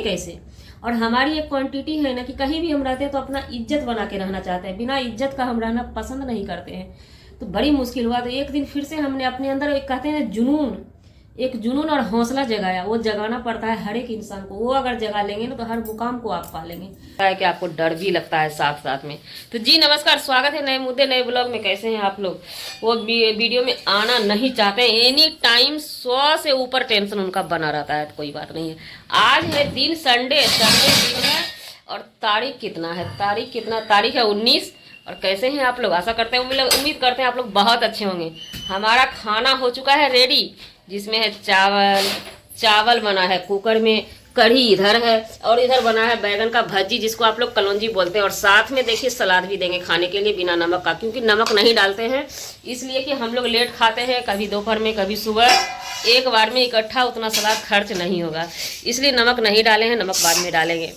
कैसे। और हमारी एक क्वांटिटी है ना कि कहीं भी हम रहते हैं तो अपना इज्जत बना के रहना चाहते हैं, बिना इज्जत का हम रहना पसंद नहीं करते हैं। तो बड़ी मुश्किल हुआ। तो एक दिन फिर से हमने अपने अंदर एक कहते हैं जुनून, एक जुनून और हौसला जगाया। वो जगाना पड़ता है हर एक इंसान को, वो अगर जगा लेंगे ना तो हर मुकाम को आप पा लेंगे। है कि आपको डर भी लगता है साथ साथ में। तो जी नमस्कार, स्वागत है नए मुद्दे नए ब्लॉग में। कैसे हैं आप लोग? वो वीडियो में आना नहीं चाहते हैं, एनी टाइम 100 से ऊपर टेंशन उनका बना रहता है, तो कोई बात नहीं है। आज है दिन संडे दिन है और तारीख कितना है? तारीख है 19। और कैसे हैं आप लोग? आशा करते हैं, उम्मीद करते हैं आप लोग बहुत अच्छे होंगे। हमारा खाना हो चुका है रेडी, जिसमें है चावल बना है कुकर में, कढ़ी इधर है और इधर बना है बैगन का भजी, जिसको आप लोग कलौंजी बोलते हैं। और साथ में देखिए सलाद भी देंगे खाने के लिए बिना नमक का, क्योंकि नमक नहीं डालते हैं इसलिए कि हम लोग लेट खाते हैं, कभी दोपहर में कभी सुबह। एक बार में इकट्ठा उतना सलाद खर्च नहीं होगा, इसलिए नमक नहीं डाले हैं, नमक बाद में डालेंगे।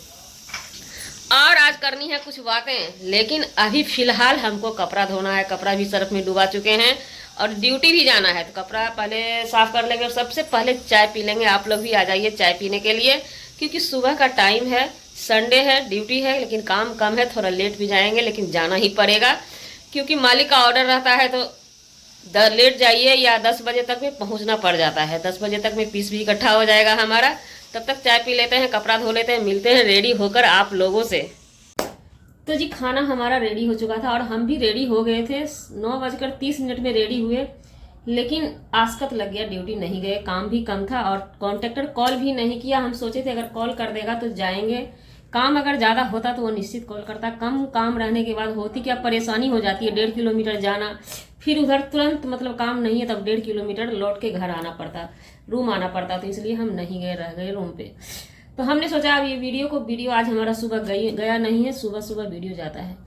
और आज करनी है कुछ बातें, लेकिन अभी फिलहाल हमको कपड़ा धोना है। कपड़ा भी सर्फ में डुबा चुके हैं और ड्यूटी भी जाना है, तो कपड़ा पहले साफ कर लेंगे और सबसे पहले चाय पी लेंगे। आप लोग भी आ जाइए चाय पीने के लिए, क्योंकि सुबह का टाइम है, संडे है, ड्यूटी है, लेकिन काम कम है। थोड़ा लेट भी जाएंगे लेकिन जाना ही पड़ेगा, क्योंकि मालिक का ऑर्डर रहता है। तो लेट जाइए या 10 बजे तक में पहुंचना पड़ जाता है। 10 बजे तक में पीस भी इकट्ठा हो जाएगा हमारा। तब तक चाय पी लेते हैं, कपड़ा धो लेते हैं, मिलते हैं रेडी होकर आप लोगों से। तो जी खाना हमारा रेडी हो चुका था और हम भी रेडी हो गए थे। 9:30 में रेडी हुए, लेकिन आस्कत लग गया, ड्यूटी नहीं गए। काम भी कम था और कॉन्ट्रैक्टर कॉल भी नहीं किया। हम सोचे थे अगर कॉल कर देगा तो जाएंगे, काम अगर ज़्यादा होता तो वो निश्चित कॉल करता। कम काम रहने के बाद होती क्या परेशानी हो जाती है, 1.5 किलोमीटर जाना, फिर उधर तुरंत मतलब काम नहीं है तब 1.5 किलोमीटर लौट के घर आना पड़ता, रूम आना पड़ता। तो इसलिए हम नहीं गए, रह गए रूम पे। तो हमने सोचा अब ये वीडियो आज हमारा सुबह गया नहीं है, सुबह वीडियो जाता है।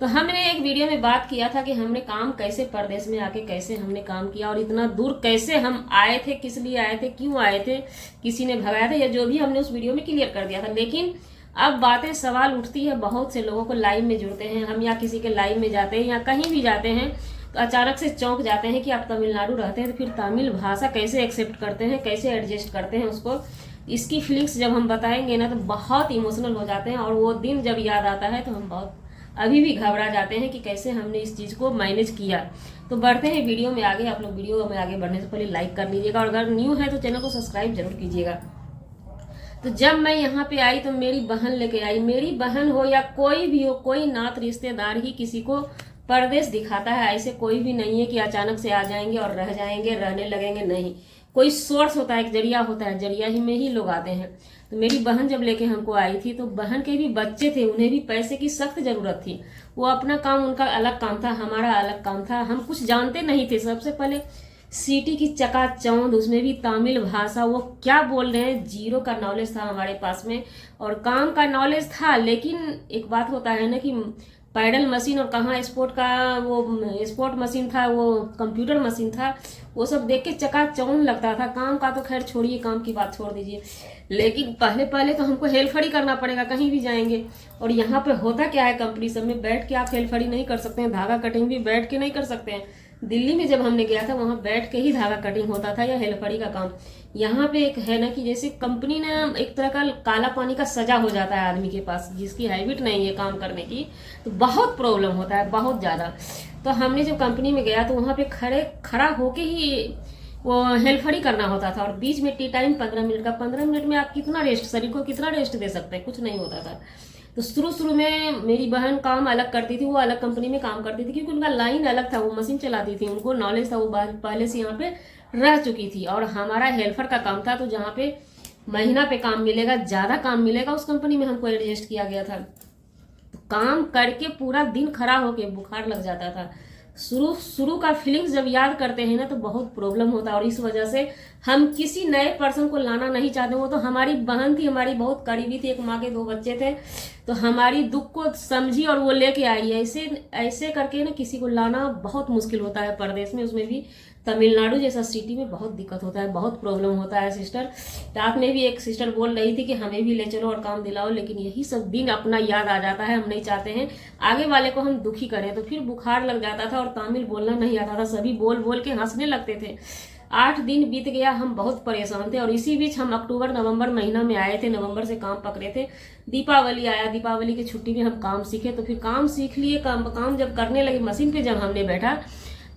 तो हमने एक वीडियो में बात किया था कि हमने काम कैसे परदेश में आके कैसे हमने काम किया और इतना दूर कैसे हम आए थे, किस लिए आए थे, क्यों आए थे, किसी ने भगाया था, या जो भी हमने उस वीडियो में क्लियर कर दिया था। लेकिन अब बातें सवाल उठती है, बहुत से लोगों को लाइव में जुड़ते हैं हम, या किसी के लाइव में जाते हैं या कहीं भी जाते हैं तो अचानक से चौंक जाते हैं कि आप तमिलनाडु रहते हैं तो फिर तमिल भाषा कैसे एक्सेप्ट करते हैं, कैसे एडजस्ट करते हैं उसको। इसकी फीलिंग्स जब हम बताएंगे ना तो बहुत इमोशनल हो जाते हैं और वो दिन जब याद आता है तो हम बहुत अभी भी घबरा जाते हैं कि कैसे हमने इस चीज़ को मैनेज किया। तो बढ़ते हैं वीडियो में आगे। आप लोग वीडियो में आगे बढ़ने से पहले लाइक कर लीजिएगा और अगर न्यू है तो चैनल को सब्सक्राइब जरूर कीजिएगा। तो जब मैं यहाँ पे आई तो मेरी बहन लेके आई। मेरी बहन हो या कोई भी हो, कोई नात रिश्तेदार ही किसी को परदेश दिखाता है। ऐसे कोई भी नहीं है कि अचानक से आ जाएंगे और रह जाएंगे, रहने लगेंगे, नहीं। कोई सोर्स होता है, एक जरिया होता है, जरिया ही में ही लोग आते हैं। तो मेरी बहन जब लेके हमको आई थी तो बहन के भी बच्चे थे, उन्हें भी पैसे की सख्त जरूरत थी। वो अपना काम, उनका अलग काम था, हमारा अलग काम था। हम कुछ जानते नहीं थे। सबसे पहले सिटी की चकाचौंध, उसमें भी तमिल भाषा, वो क्या बोल रहे हैं, जीरो का नॉलेज था हमारे पास में। और काम का नॉलेज था, लेकिन एक बात होता है ना कि पैडल मशीन और कहाँ स्पोर्ट का वो स्पोर्ट मशीन था, वो कंप्यूटर मशीन था, वो सब देख के चकाचौंध लगता था। काम का तो खैर छोड़िए, काम की बात छोड़ दीजिए, लेकिन पहले तो हमको हेल्फड़ी करना पड़ेगा कहीं भी जाएंगे। और यहाँ पे होता क्या है, कंपनी सब में बैठ के आप हेल्फड़ी नहीं कर सकते हैं, धागा कटिंग भी बैठ के नहीं कर सकते हैं। दिल्ली में जब हमने गया था वहाँ बैठ के ही धागा कटिंग होता था या हेल्फड़ी का काम। यहाँ पे एक है ना कि जैसे कंपनी ने एक तरह का काला पानी का सजा हो जाता है आदमी के पास, जिसकी हैबिट नहीं है काम करने की, तो बहुत प्रॉब्लम होता है, बहुत ज़्यादा। तो हमने जब कंपनी में गया तो वहाँ पे खड़ा होके ही वो हेल्फड़ी करना होता था। और बीच में टी टाइम 15 मिनट का, 15 मिनट में आप कितना रेस्ट, शरीर को कितना रेस्ट दे सकते हैं, कुछ नहीं होता था। तो शुरू में मेरी बहन काम अलग करती थी, वो अलग कंपनी में काम करती थी, क्योंकि उनका लाइन अलग था, वो मशीन चलाती थी, उनको नॉलेज था, वो पहले से यहाँ पे रह चुकी थी। और हमारा हेल्पर का काम था, तो जहाँ पे महीना पे काम मिलेगा, ज़्यादा काम मिलेगा, उस कंपनी में हमको एडजस्ट किया गया था। तो काम करके पूरा दिन खड़ा होके बुखार लग जाता था। शुरू का फीलिंग्स जब याद करते हैं ना तो बहुत प्रॉब्लम होता है। और इस वजह से हम किसी नए पर्सन को लाना नहीं चाहते। वो तो हमारी बहन थी, हमारी बहुत करीबी थी, एक माँ के 2 बच्चे थे, तो हमारी दुख को समझी और वो लेके आई। ऐसे करके ना किसी को लाना बहुत मुश्किल होता है परदेश में, उसमें भी तमिलनाडु जैसा सिटी में बहुत दिक्कत होता है, बहुत प्रॉब्लम होता है। सिस्टर रात में भी एक सिस्टर बोल रही थी कि हमें भी ले चलो और काम दिलाओ, लेकिन यही सब दिन अपना याद आ जाता है। हम नहीं चाहते हैं आगे वाले को हम दुखी करें। तो फिर बुखार लग जाता था और तमिल बोलना नहीं आता था, सभी बोल बोल के हंसने लगते थे। 8 दिन बीत गया, हम बहुत परेशान थे। और इसी बीच हम अक्टूबर नवंबर महीना में आए थे, नवंबर से काम पकड़े थे, दीपावली आया, दीपावली की छुट्टी में हम काम सीखे। तो फिर काम सीख लिए, काम जब करने लगे, मशीन पे जब हमने बैठा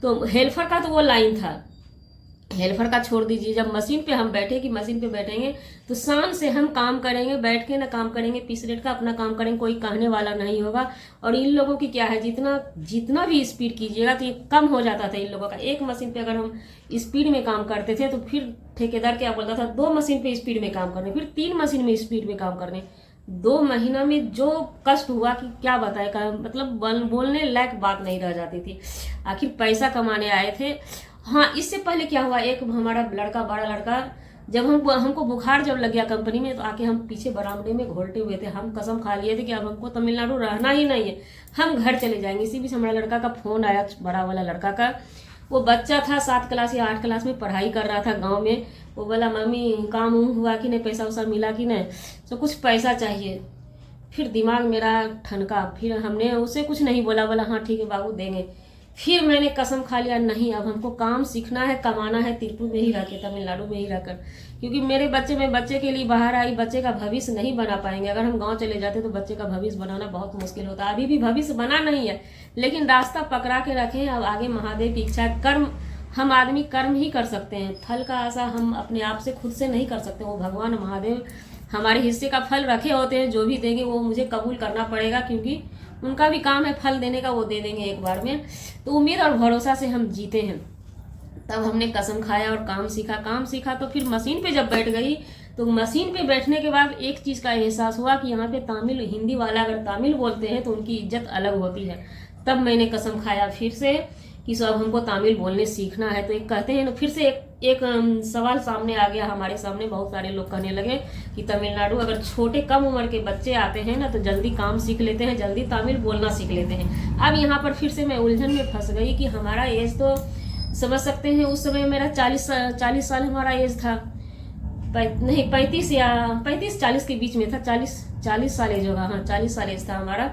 तो हेल्पर का तो वो लाइन था, हेल्पर का छोड़ दीजिए, जब मशीन पे हम बैठे कि मशीन पे बैठेंगे तो शान से हम काम करेंगे, बैठ के ना काम करेंगे, पीस रेट का अपना काम करेंगे, कोई कहने वाला नहीं होगा। और इन लोगों की क्या है, जितना भी स्पीड कीजिएगा तो ये कम हो जाता था इन लोगों का। एक मशीन पे अगर हम स्पीड में काम करते थे तो फिर ठेकेदार क्या बोलता था, 2 मशीन पे स्पीड में काम करने, फिर 3 मशीन में स्पीड में काम करने। 2 महीना में जो कष्ट हुआ कि क्या बताए, मतलब बोलने लायक बात नहीं रह जाती थी। आखिर पैसा कमाने आए थे। हाँ, इससे पहले क्या हुआ, एक हमारा लड़का, बड़ा लड़का, जब हमको बुखार जब लग गया कंपनी में, तो आके हम पीछे बरामदे में घोलटे हुए थे। हम कसम खा लिए थे कि अब हमको तमिलनाडु रहना ही नहीं है, हम घर चले जाएंगे। इसी बीच हमारा लड़का का फोन आया, बड़ा वाला लड़का का। वो बच्चा था 7 क्लास या 8 क्लास में पढ़ाई कर रहा था गाँव में। वो बोला, मम्मी काम हुआ कि नहीं, पैसा वैसा मिला कि नहीं, तो कुछ पैसा चाहिए। फिर दिमाग मेरा ठनका, फिर हमने उसे कुछ नहीं बोला, बोला हाँ ठीक है बाबू देंगे। फिर मैंने कसम खा लिया, नहीं अब हमको काम सीखना है, कमाना है, तिरुपति में ही रह के, तमिलनाडु में ही रहकर। क्योंकि मेरे बच्चे के लिए बाहर आई, बच्चे का भविष्य नहीं बना पाएंगे। अगर हम गांव चले जाते तो बच्चे का भविष्य बनाना बहुत मुश्किल होता। अभी भी भविष्य बना नहीं है, लेकिन रास्ता पकड़ा के रखे हैं। अब आगे महादेव की इच्छा, कर्म, हम आदमी कर्म ही कर सकते हैं, फल का आशा हम अपने आप से खुद से नहीं कर सकते। वो भगवान महादेव हमारे हिस्से का फल रखे होते हैं, जो भी देंगे वो मुझे कबूल करना पड़ेगा, क्योंकि उनका भी काम है फल देने का, वो दे देंगे एक बार में। तो उम्मीद और भरोसा से हम जीते हैं। तब हमने कसम खाया और काम सीखा। तो फिर मशीन पे जब बैठ गई तो मशीन पे बैठने के बाद एक चीज़ का एहसास हुआ कि यहाँ पे तमिल, हिंदी वाला अगर तमिल बोलते हैं तो उनकी इज्जत अलग होती है। तब मैंने कसम खाया फिर से कि सब हमको तमिल बोलने सीखना है। तो एक कहते हैं ना, फिर से एक सवाल सामने आ गया हमारे सामने। बहुत सारे लोग कहने लगे कि तमिलनाडु अगर छोटे कम उम्र के बच्चे आते हैं ना तो जल्दी काम सीख लेते हैं, जल्दी तमिल बोलना सीख लेते हैं। अब यहाँ पर फिर से मैं उलझन में फंस गई कि हमारा एज तो समझ सकते हैं, उस समय मेरा 40 साल हमारा एज था, नहीं 35-40 के बीच में था, 40 साल एज होगा, हाँ 40 साल एज था हमारा।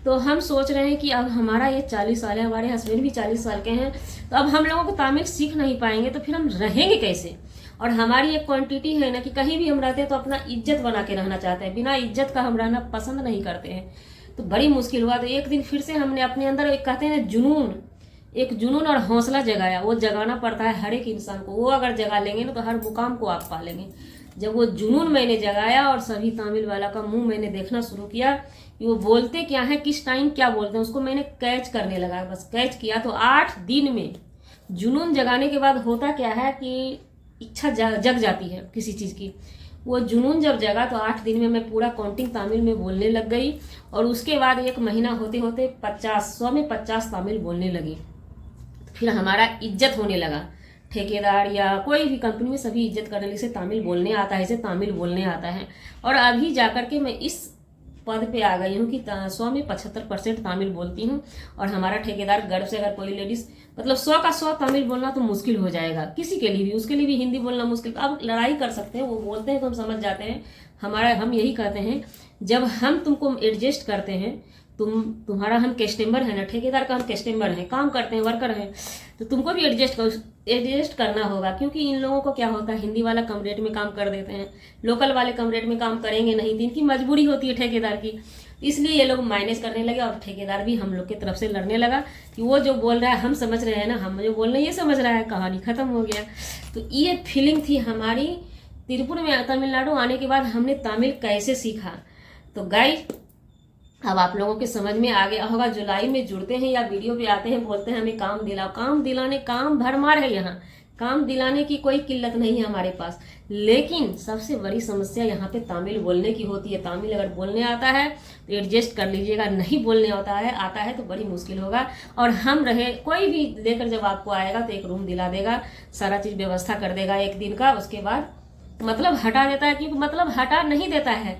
तो हम सोच रहे हैं कि अब हमारा ये 40 साल है, हमारे हस्बैंड भी 40 साल के हैं, तो अब हम लोगों को तमिल सीख नहीं पाएंगे तो फिर हम रहेंगे कैसे। और हमारी एक क्वांटिटी है ना कि कहीं भी हम रहते हैं तो अपना इज्जत बना के रहना चाहते हैं, बिना इज्जत का हम रहना पसंद नहीं करते हैं। तो बड़ी मुश्किल हुआ। तो एक दिन फिर से हमने अपने अंदर एक कहते हैं एक जुनून और हौसला जगाया। वो जगाना पड़ता है हर एक इंसान को, वो अगर जगा लेंगे ना तो हर मुकाम को आप पा लेंगे। जब वो जुनून मैंने जगाया और सभी तमिल वाला का मुंह मैंने देखना शुरू किया कि वो बोलते क्या है, किस टाइम क्या बोलते हैं, उसको मैंने कैच करने लगा। बस कैच किया तो 8 दिन में जुनून जगाने के बाद होता क्या है कि इच्छा जग जाती है किसी चीज़ की। वो जुनून जब जगा तो 8 दिन में मैं पूरा काउंटिंग तमिल में बोलने लग गई। और उसके बाद 1 महीना होते होते 100 में 50 तमिल बोलने लगी। फिर हमारा इज्जत होने लगा, ठेकेदार या कोई भी कंपनी में सभी इज्जत करने लगे, इसे तमिल बोलने आता है, इसे तमिल बोलने आता है। और अभी जाकर के मैं इस पद पे आ गई हूँ कि 100 में 75% तमिल बोलती हूँ। और हमारा ठेकेदार गर्व से, अगर कोई लेडीज मतलब 100 का 100 तमिल बोलना तो मुश्किल हो जाएगा किसी के लिए भी, उसके लिए भी हिंदी बोलना मुश्किल। अब लड़ाई कर सकते हैं, वो बोलते हैं तो हम समझ जाते हैं। हम यही कहते हैं, जब हम तुमको एडजस्ट करते हैं, तुम्हारा हम कस्टमर है ना, ठेकेदार का हम कस्टमर हैं, काम करते हैं, वर्कर हैं, तो तुमको भी एडजस्ट करना होगा। क्योंकि इन लोगों को क्या होता है, हिंदी वाला कम रेट में काम कर देते हैं, लोकल वाले कम रेट में काम करेंगे नहीं, तो इनकी मजबूरी होती है ठेकेदार की। इसलिए ये लोग माइनस करने लगे और ठेकेदार भी हम लोग की तरफ से लड़ने लगा कि वो जो बोल रहा है हम समझ रहे हैं ना, हम जो बोल रहे हैं ये समझ रहा है, कहानी खत्म हो गया। तो ये फीलिंग थी हमारी। तिरुपुर में तमिलनाडु आने के बाद हमने तमिल कैसे सीखा। तो गाइस अब आप लोगों के समझ में आ गया होगा। जुलाई में जुड़ते हैं या वीडियो पे आते हैं, बोलते हैं हमें काम दिलाओ, काम दिलाने, काम भरमार है यहाँ, काम दिलाने की कोई किल्लत नहीं है हमारे पास। लेकिन सबसे बड़ी समस्या यहाँ पे तमिल बोलने की होती है। तमिल अगर बोलने आता है तो एडजस्ट कर लीजिएगा, नहीं बोलने आता है तो बड़ी मुश्किल होगा। और हम रहे, कोई भी लेकर जब आपको आएगा तो एक रूम दिला देगा, सारा चीज़ व्यवस्था कर देगा 1 दिन का, उसके बाद मतलब हटा देता है। क्योंकि मतलब हटा नहीं देता है,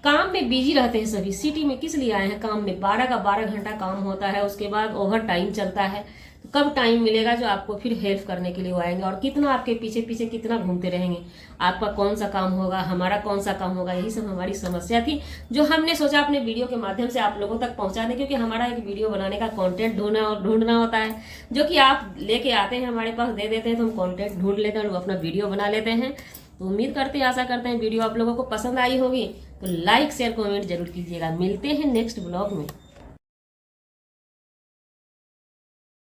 काम में बिजी रहते हैं सभी। सिटी में किस लिए आए हैं, काम में 12 का 12 घंटा काम होता है, उसके बाद ओवर टाइम चलता है। कब टाइम मिलेगा जो आपको फिर हेल्प करने के लिए वो आएंगे, और कितना आपके पीछे पीछे कितना घूमते रहेंगे, आपका कौन सा काम होगा, हमारा कौन सा काम होगा। यही सब हमारी समस्या थी जो हमने सोचा अपने वीडियो के माध्यम से आप लोगों तक पहुंचा दें, क्योंकि हमारा एक वीडियो बनाने का कंटेंट ढूंढना होता है, जो कि आप लेके आते हैं हमारे पास, दे देते हैं, तो हम कंटेंट ढूंढ लेते हैं और अपना वीडियो बना लेते हैं। तो उम्मीद करते हैं, आशा करते हैं वीडियो आप लोगों को पसंद आई होगी। तो लाइक शेयर कमेंट जरूर कीजिएगा। मिलते हैं नेक्स्ट ब्लॉग में।